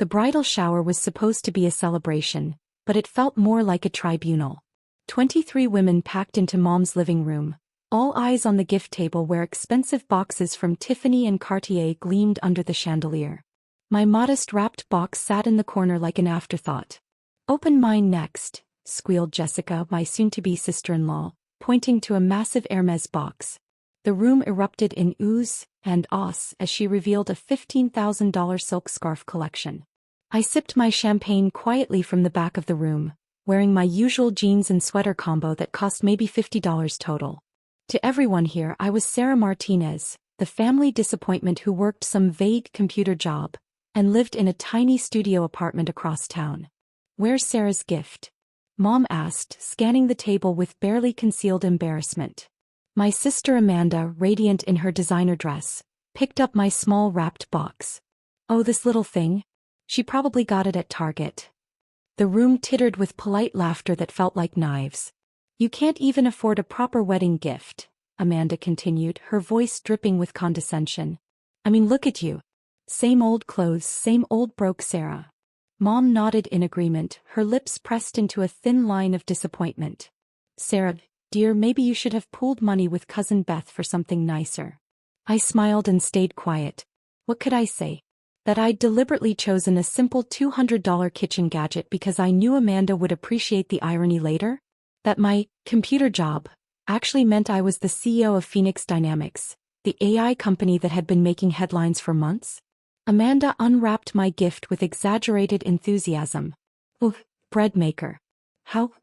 The bridal shower was supposed to be a celebration, but it felt more like a tribunal. 23 women packed into Mom's living room, all eyes on the gift table where expensive boxes from Tiffany and Cartier gleamed under the chandelier. My modest wrapped box sat in the corner like an afterthought. "Open mine next," squealed Jessica, my soon-to-be sister-in-law, pointing to a massive Hermès box. The room erupted in oohs and ahhs as she revealed a $15,000 silk scarf collection. I sipped my champagne quietly from the back of the room, wearing my usual jeans and sweater combo that cost maybe $50 total. To everyone here, I was Sarah Martinez, the family disappointment who worked some vague computer job and lived in a tiny studio apartment across town. "Where's Sarah's gift?" Mom asked, scanning the table with barely concealed embarrassment. My sister Amanda, radiant in her designer dress, picked up my small wrapped box. "Oh, this little thing? She probably got it at Target." The room tittered with polite laughter that felt like knives. "You can't even afford a proper wedding gift," Amanda continued, her voice dripping with condescension. "I mean, look at you. Same old clothes, same old broke Sarah." Mom nodded in agreement, her lips pressed into a thin line of disappointment. "Sarah, dear, maybe you should have pooled money with Cousin Beth for something nicer." I smiled and stayed quiet. What could I say? That I'd deliberately chosen a simple $200 kitchen gadget because I knew Amanda would appreciate the irony later? That my computer job actually meant I was the CEO of Phoenix Dynamics, the AI company that had been making headlines for months? Amanda unwrapped my gift with exaggerated enthusiasm. "Oh, bread maker. How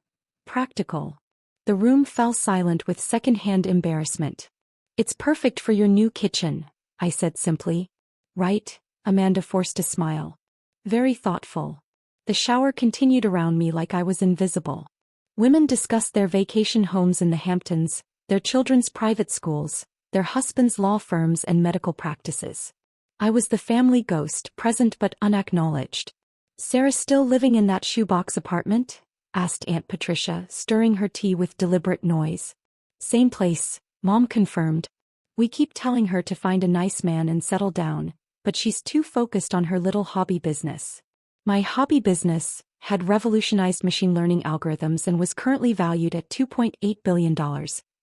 practical." The room fell silent with second-hand embarrassment. "It's perfect for your new kitchen," I said simply. "Right?" Amanda forced a smile. "Very thoughtful." The shower continued around me like I was invisible. Women discussed their vacation homes in the Hamptons, their children's private schools, their husbands' law firms and medical practices. I was the family ghost, present but unacknowledged. "Sarah still living in that shoebox apartment?" asked Aunt Patricia, stirring her tea with deliberate noise. "Same place," Mom confirmed. "We keep telling her to find a nice man and settle down, but she's too focused on her little hobby business." My hobby business had revolutionized machine learning algorithms and was currently valued at $2.8 billion,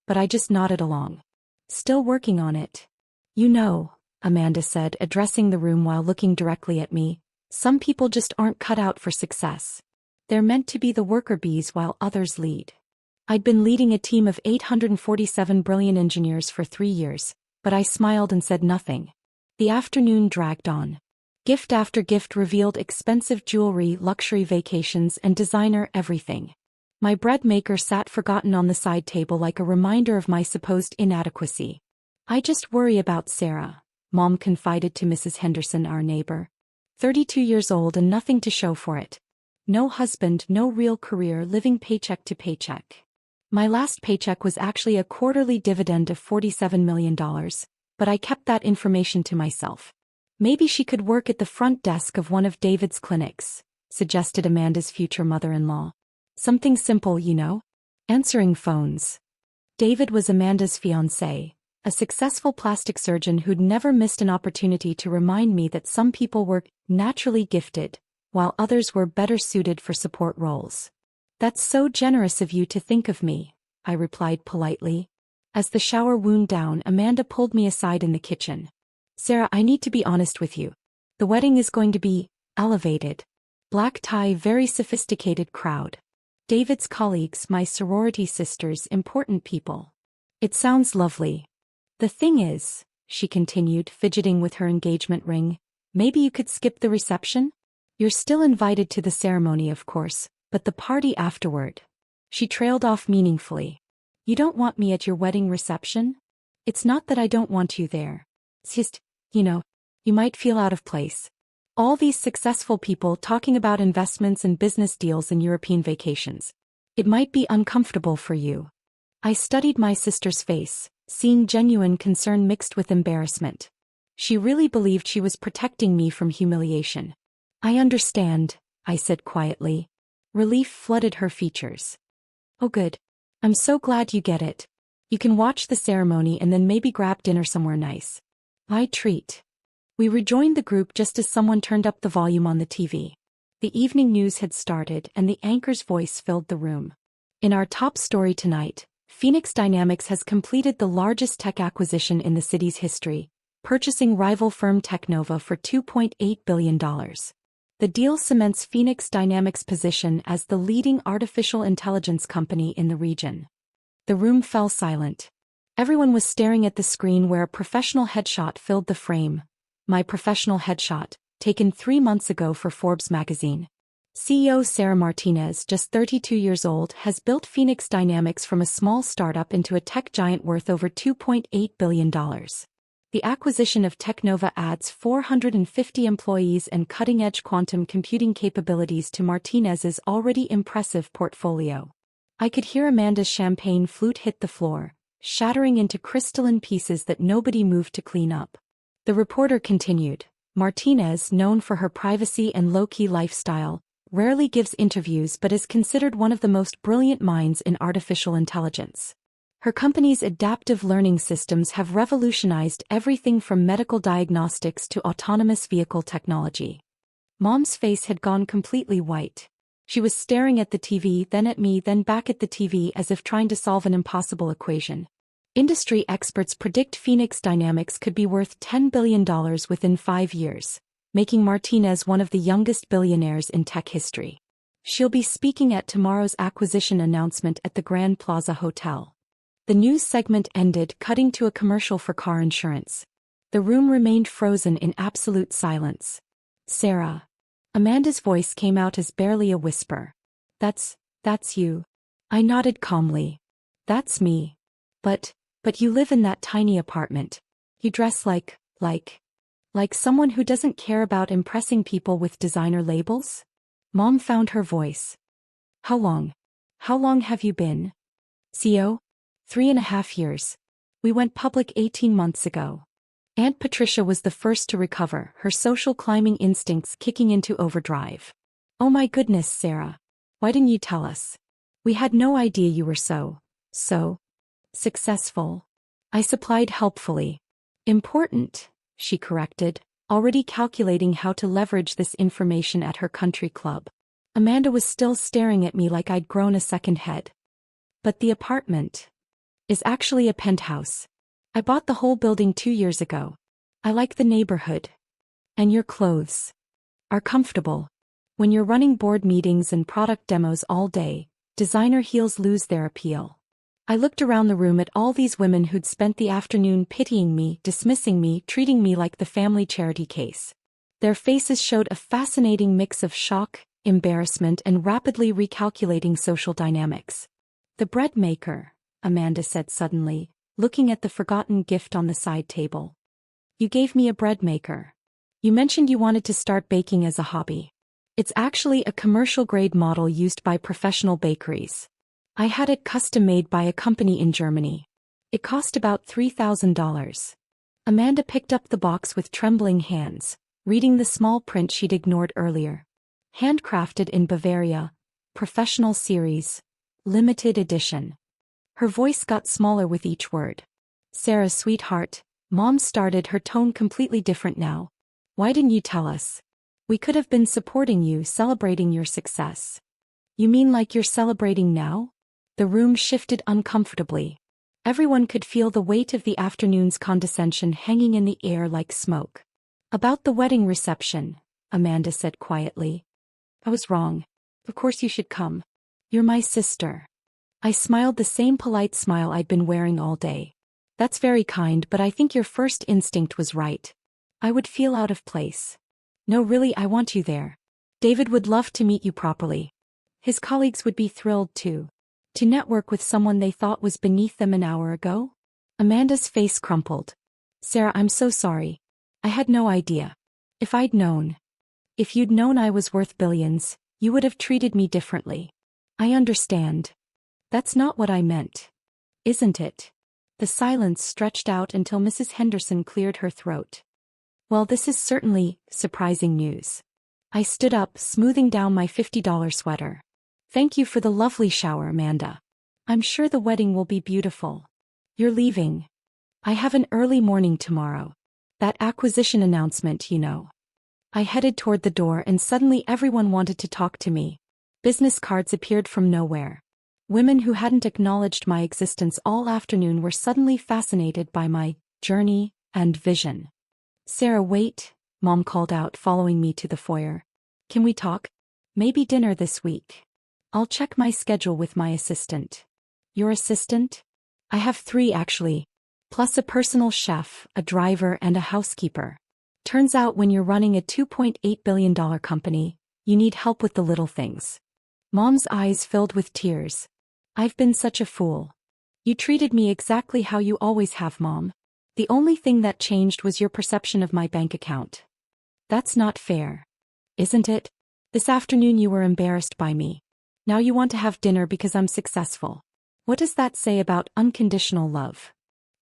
but I just nodded along. "Still working on it. You know," Amanda said, addressing the room while looking directly at me, "some people just aren't cut out for success. They're meant to be the worker bees while others lead." I'd been leading a team of 847 brilliant engineers for 3 years, but I smiled and said nothing. The afternoon dragged on. Gift after gift revealed expensive jewelry, luxury vacations, and designer everything. My bread maker sat forgotten on the side table like a reminder of my supposed inadequacy. "I just worry about Sarah," Mom confided to Mrs. Henderson, our neighbor. 32 years old and nothing to show for it. No husband, no real career, living paycheck to paycheck. My last paycheck was actually a quarterly dividend of $47 million, but I kept that information to myself. "Maybe she could work at the front desk of one of David's clinics," suggested Amanda's future mother-in-law. "Something simple, you know? Answering phones." David was Amanda's fiancé, a successful plastic surgeon who'd never missed an opportunity to remind me that some people were naturally gifted, while others were better suited for support roles. "That's so generous of you to think of me," I replied politely. As the shower wound down, Amanda pulled me aside in the kitchen. "Sarah, I need to be honest with you. The wedding is going to be elevated. Black tie, very sophisticated crowd. David's colleagues, my sorority sisters, important people. It sounds lovely. The thing is," she continued, fidgeting with her engagement ring, "maybe you could skip the reception? You're still invited to the ceremony, of course, but the party afterward." She trailed off meaningfully. "You don't want me at your wedding reception? It's not that I don't want you there. It's just, you might feel out of place. All these successful people talking about investments and business deals and European vacations. It might be uncomfortable for you." I studied my sister's face, seeing genuine concern mixed with embarrassment. She really believed she was protecting me from humiliation. "I understand," I said quietly. Relief flooded her features. "Oh good. I'm so glad you get it. You can watch the ceremony and then maybe grab dinner somewhere nice." "I treat." We rejoined the group just as someone turned up the volume on the TV. The evening news had started and the anchor's voice filled the room. In our top story tonight, Phoenix Dynamics has completed the largest tech acquisition in the city's history, purchasing rival firm Teknova for $2.8 billion. The deal cements Phoenix Dynamics' position as the leading artificial intelligence company in the region. The room fell silent. Everyone was staring at the screen where a professional headshot filled the frame. My professional headshot, taken 3 months ago for Forbes magazine. CEO Sarah Martinez, just 32 years old, has built Phoenix Dynamics from a small startup into a tech giant worth over $2.8 billion. The acquisition of Teknova adds 450 employees and cutting-edge quantum computing capabilities to Martinez's already impressive portfolio. I could hear Amanda's champagne flute hit the floor, shattering into crystalline pieces that nobody moved to clean up. The reporter continued, Martinez, known for her privacy and low-key lifestyle, rarely gives interviews but is considered one of the most brilliant minds in artificial intelligence. Her company's adaptive learning systems have revolutionized everything from medical diagnostics to autonomous vehicle technology. Mom's face had gone completely white. She was staring at the TV, then at me, then back at the TV as if trying to solve an impossible equation. Industry experts predict Phoenix Dynamics could be worth $10 billion within 5 years, making Martinez one of the youngest billionaires in tech history. She'll be speaking at tomorrow's acquisition announcement at the Grand Plaza Hotel. The news segment ended, cutting to a commercial for car insurance. The room remained frozen in absolute silence. Sarah. Amanda's voice came out as barely a whisper. That's you. I nodded calmly. That's me. But you live in that tiny apartment. You dress like someone who doesn't care about impressing people with designer labels? Mom found her voice. How long have you been CEO? 3.5 years. We went public 18 months ago. Aunt Patricia was the first to recover, her social climbing instincts kicking into overdrive. Oh my goodness, Sarah. Why didn't you tell us? We had no idea you were so successful. I supplied helpfully. Important, she corrected, already calculating how to leverage this information at her country club. Amanda was still staring at me like I'd grown a second head. But the apartment is actually a penthouse. I bought the whole building 2 years ago. I like the neighborhood. And your clothes are comfortable. When you're running board meetings and product demos all day, designer heels lose their appeal. I looked around the room at all these women who'd spent the afternoon pitying me, dismissing me, treating me like the family charity case. Their faces showed a fascinating mix of shock, embarrassment, and rapidly recalculating social dynamics. The bread maker, Amanda said suddenly, looking at the forgotten gift on the side table. You gave me a bread maker. You mentioned you wanted to start baking as a hobby. It's actually a commercial-grade model used by professional bakeries. I had it custom-made by a company in Germany. It cost about $3,000. Amanda picked up the box with trembling hands, reading the small print she'd ignored earlier. Handcrafted in Bavaria, professional series, limited edition. Her voice got smaller with each word. Sarah, sweetheart, Mom started, her tone completely different now. Why didn't you tell us? We could have been supporting you, celebrating your success. You mean like you're celebrating now? The room shifted uncomfortably. Everyone could feel the weight of the afternoon's condescension hanging in the air like smoke. About the wedding reception, Amanda said quietly. I was wrong. Of course you should come. You're my sister. I smiled the same polite smile I'd been wearing all day. That's very kind, but I think your first instinct was right. I would feel out of place. No, really, I want you there. David would love to meet you properly. His colleagues would be thrilled too. To network with someone they thought was beneath them an hour ago? Amanda's face crumpled. Sarah, I'm so sorry. I had no idea. If I'd known. If you'd known I was worth billions, you would have treated me differently. I understand. That's not what I meant. Isn't it? The silence stretched out until Mrs. Henderson cleared her throat. Well, this is certainly surprising news. I stood up, smoothing down my $50 sweater. Thank you for the lovely shower, Amanda. I'm sure the wedding will be beautiful. You're leaving. I have an early morning tomorrow. That acquisition announcement, you know. I headed toward the door and suddenly everyone wanted to talk to me. Business cards appeared from nowhere. Women who hadn't acknowledged my existence all afternoon were suddenly fascinated by my journey and vision. Sarah, wait, Mom called out, following me to the foyer. Can we talk? Maybe dinner this week. I'll check my schedule with my assistant. Your assistant? I have 3 actually, plus a personal chef, a driver, and a housekeeper. Turns out when you're running a $2.8 billion company, you need help with the little things. Mom's eyes filled with tears. I've been such a fool. You treated me exactly how you always have, Mom. The only thing that changed was your perception of my bank account. That's not fair. Isn't it? This afternoon you were embarrassed by me. Now you want to have dinner because I'm successful. What does that say about unconditional love?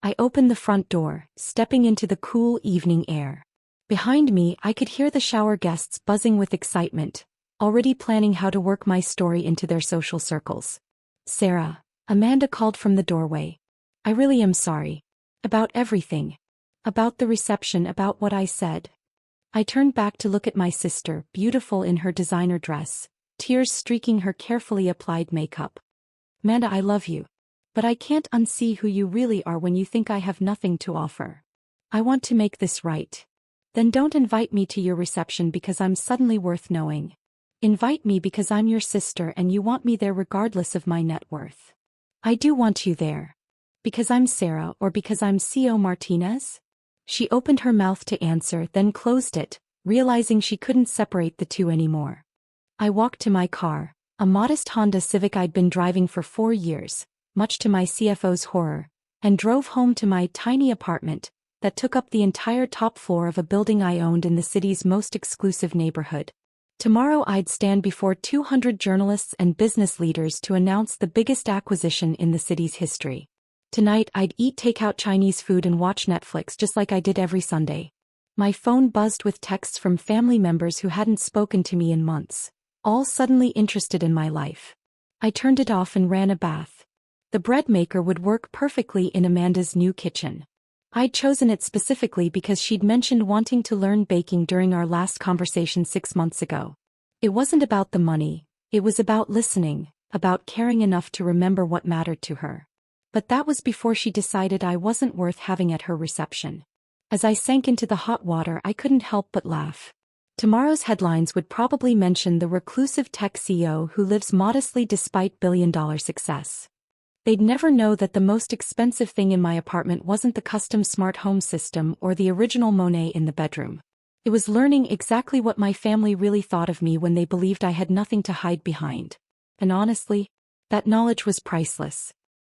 I opened the front door, stepping into the cool evening air. Behind me, I could hear the shower guests buzzing with excitement, already planning how to work my story into their social circles. Sarah, Amanda called from the doorway. I really am sorry. About everything. About the reception, about what I said. I turned back to look at my sister, beautiful in her designer dress, tears streaking her carefully applied makeup. Amanda, I love you. But I can't unsee who you really are when you think I have nothing to offer. I want to make this right. Then don't invite me to your reception because I'm suddenly worth knowing. Invite me because I'm your sister and you want me there regardless of my net worth. I do want you there. Because I'm Sarah or because I'm Sarah Martinez? She opened her mouth to answer, then closed it, realizing she couldn't separate the two anymore. I walked to my car, a modest Honda Civic I'd been driving for 4 years, much to my CFO's horror, and drove home to my tiny apartment that took up the entire top floor of a building I owned in the city's most exclusive neighborhood. Tomorrow I'd stand before 200 journalists and business leaders to announce the biggest acquisition in the city's history. Tonight I'd eat takeout Chinese food and watch Netflix just like I did every Sunday. My phone buzzed with texts from family members who hadn't spoken to me in months, all suddenly interested in my life. I turned it off and ran a bath. The bread maker would work perfectly in Amanda's new kitchen. I'd chosen it specifically because she'd mentioned wanting to learn baking during our last conversation 6 months ago. It wasn't about the money, it was about listening, about caring enough to remember what mattered to her. But that was before she decided I wasn't worth having at her reception. As I sank into the hot water, I couldn't help but laugh. Tomorrow's headlines would probably mention the reclusive tech CEO who lives modestly despite billion-dollar success. They'd never know that the most expensive thing in my apartment wasn't the custom smart home system or the original Monet in the bedroom. It was learning exactly what my family really thought of me when they believed I had nothing to hide behind. And honestly, that knowledge was priceless.